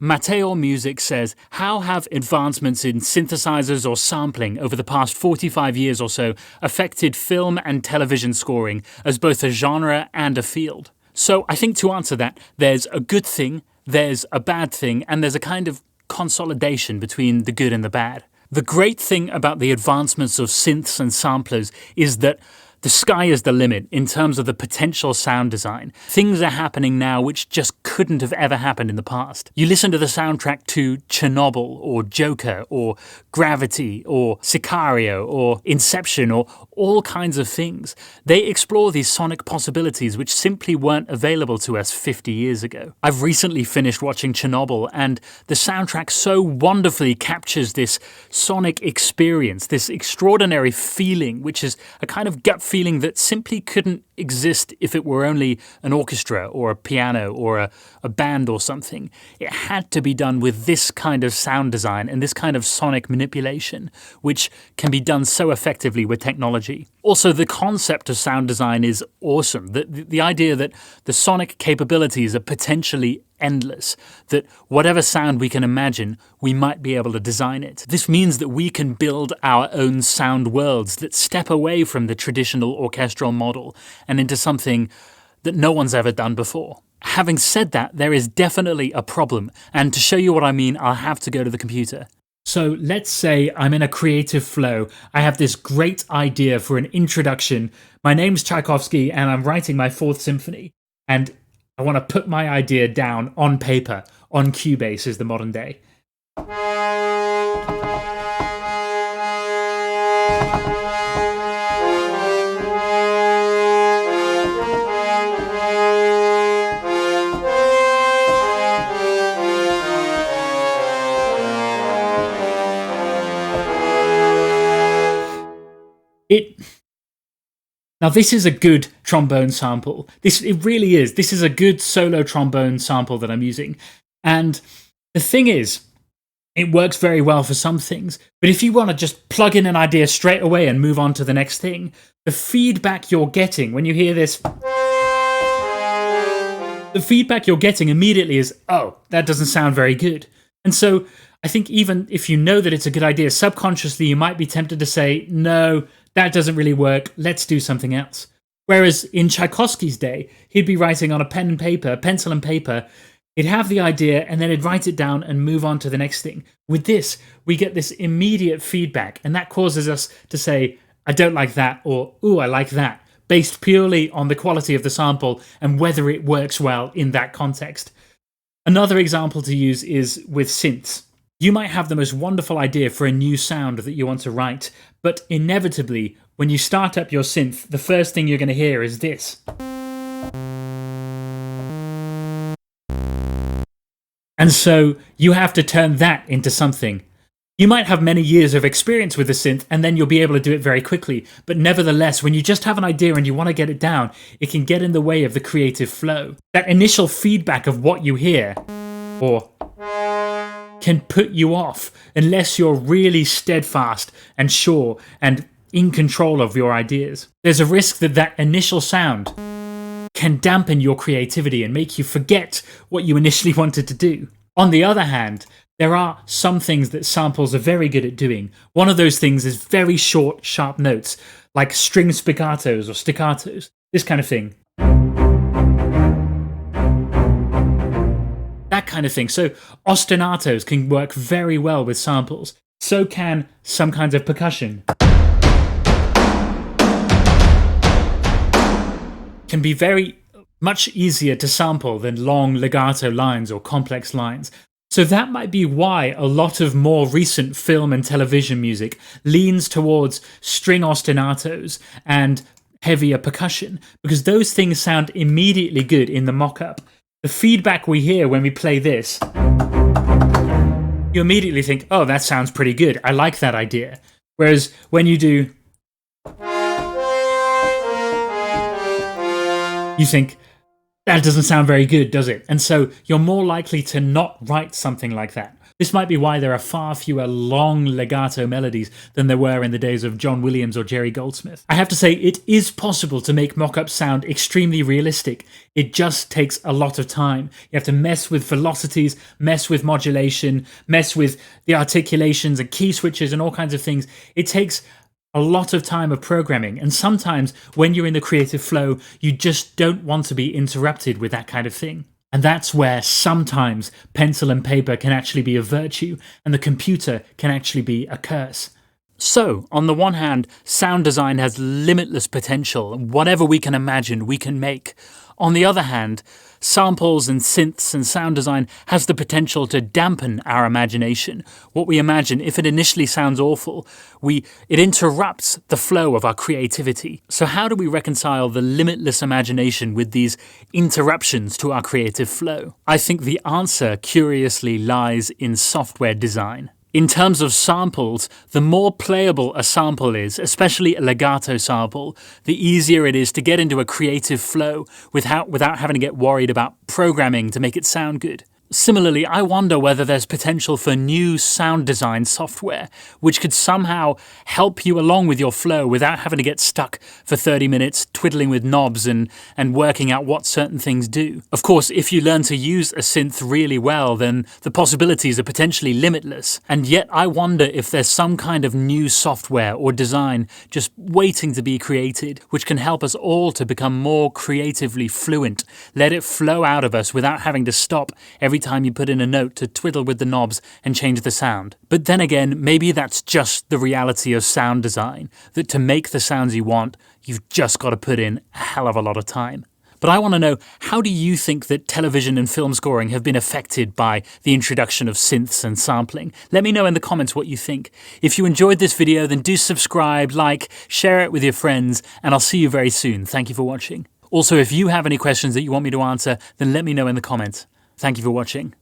Mateo Music says, how have advancements in synthesizers or sampling over the past 45 years or so affected film and television scoring as both a genre and a field? So I think to answer that, there's a good thing, there's a bad thing, and there's a kind of consolidation between the good and the bad. The great thing about the advancements of synths and samplers is that the sky is the limit in terms of the potential sound design. Things are happening now which just couldn't have ever happened in the past. You listen to the soundtrack to Chernobyl or Joker or Gravity or Sicario or Inception or all kinds of things. They explore these sonic possibilities which simply weren't available to us 50 years ago. I've recently finished watching Chernobyl, and the soundtrack so wonderfully captures this sonic experience, this extraordinary feeling, which is a kind of gut feeling that simply couldn't exist if it were only an orchestra or a piano or a band or something. It had to be done with this kind of sound design and this kind of sonic manipulation, which can be done so effectively with technology. Also, the concept of sound design is awesome. The idea that the sonic capabilities are potentially endless, that whatever sound we can imagine, we might be able to design it. This means that we can build our own sound worlds that step away from the traditional orchestral model and into something that no one's ever done before. Having said that, there is definitely a problem, and to show you what I mean, I'll have to go to the computer. So let's say I'm in a creative flow. I have this great idea for an introduction. My name's Tchaikovsky and I'm writing my Fourth Symphony, and I want to put my idea down on paper, on Cubase is the modern day. Now this is a good trombone sample. It really is. This is a good solo trombone sample that I'm using. And the thing is, it works very well for some things. But if you want to just plug in an idea straight away and move on to the next thing, the feedback you're getting when you hear this, the feedback you're getting immediately is, oh, that doesn't sound very good. And so I think even if you know that it's a good idea, subconsciously you might be tempted to say, no, that doesn't really work, let's do something else. Whereas in Tchaikovsky's day, he'd be writing on a pencil and paper, he'd have the idea and then he'd write it down and move on to the next thing. With this, we get this immediate feedback, and that causes us to say, I don't like that, or ooh, I like that, based purely on the quality of the sample and whether it works well in that context. Another example to use is with synths. You might have the most wonderful idea for a new sound that you want to write, but inevitably, when you start up your synth, the first thing you're going to hear is this. And so you have to turn that into something. You might have many years of experience with the synth, and then you'll be able to do it very quickly, but nevertheless, when you just have an idea and you want to get it down, it can get in the way of the creative flow. That initial feedback of what you hear, or can put you off unless you're really steadfast and sure and in control of your ideas. There's a risk that that initial sound can dampen your creativity and make you forget what you initially wanted to do. On the other hand, there are some things that samples are very good at doing. One of those things is very short, sharp notes, like string spiccatos or staccatos, this kind of thing. That kind of thing. So ostinatos can work very well with samples. So can some kinds of percussion. Can be very much easier to sample than long legato lines or complex lines. So that might be why a lot of more recent film and television music leans towards string ostinatos and heavier percussion, because those things sound immediately good in the mock-up. The feedback we hear when we play this, you immediately think, oh, that sounds pretty good, I like that idea. Whereas when you do, you think, That doesn't sound very good, does it? And so you're more likely to not write something like that. This might be why there are far fewer long legato melodies than there were in the days of John Williams or Jerry Goldsmith. I have to say, it is possible to make mock-ups sound extremely realistic. It just takes a lot of time. You have to mess with velocities, mess with modulation, mess with the articulations and key switches and all kinds of things. It takes a lot of time of programming, and sometimes when you're in the creative flow, you just don't want to be interrupted with that kind of thing. And that's where sometimes pencil and paper can actually be a virtue, and the computer can actually be a curse. So, on the one hand, sound design has limitless potential. Whatever we can imagine, we can make. On the other hand, samples and synths and sound design has the potential to dampen our imagination. What we imagine, if it initially sounds awful, it interrupts the flow of our creativity. So how do we reconcile the limitless imagination with these interruptions to our creative flow? I think the answer, curiously, lies in software design. In terms of samples, the more playable a sample is, especially a legato sample, the easier it is to get into a creative flow without having to get worried about programming to make it sound good. Similarly, I wonder whether there's potential for new sound design software, which could somehow help you along with your flow without having to get stuck for 30 minutes twiddling with knobs and working out what certain things do. Of course, if you learn to use a synth really well, then the possibilities are potentially limitless. And yet I wonder if there's some kind of new software or design just waiting to be created, which can help us all to become more creatively fluent, let it flow out of us without having to stop every time you put in a note to twiddle with the knobs and change the sound. But then again, maybe that's just the reality of sound design, that to make the sounds you want, you've just got to put in a hell of a lot of time. But I want to know, how do you think that television and film scoring have been affected by the introduction of synths and sampling? Let me know in the comments what you think. If you enjoyed this video, then do subscribe, like, share it with your friends, and I'll see you very soon. Thank you for watching. Also, if you have any questions that you want me to answer, then let me know in the comments. Thank you for watching.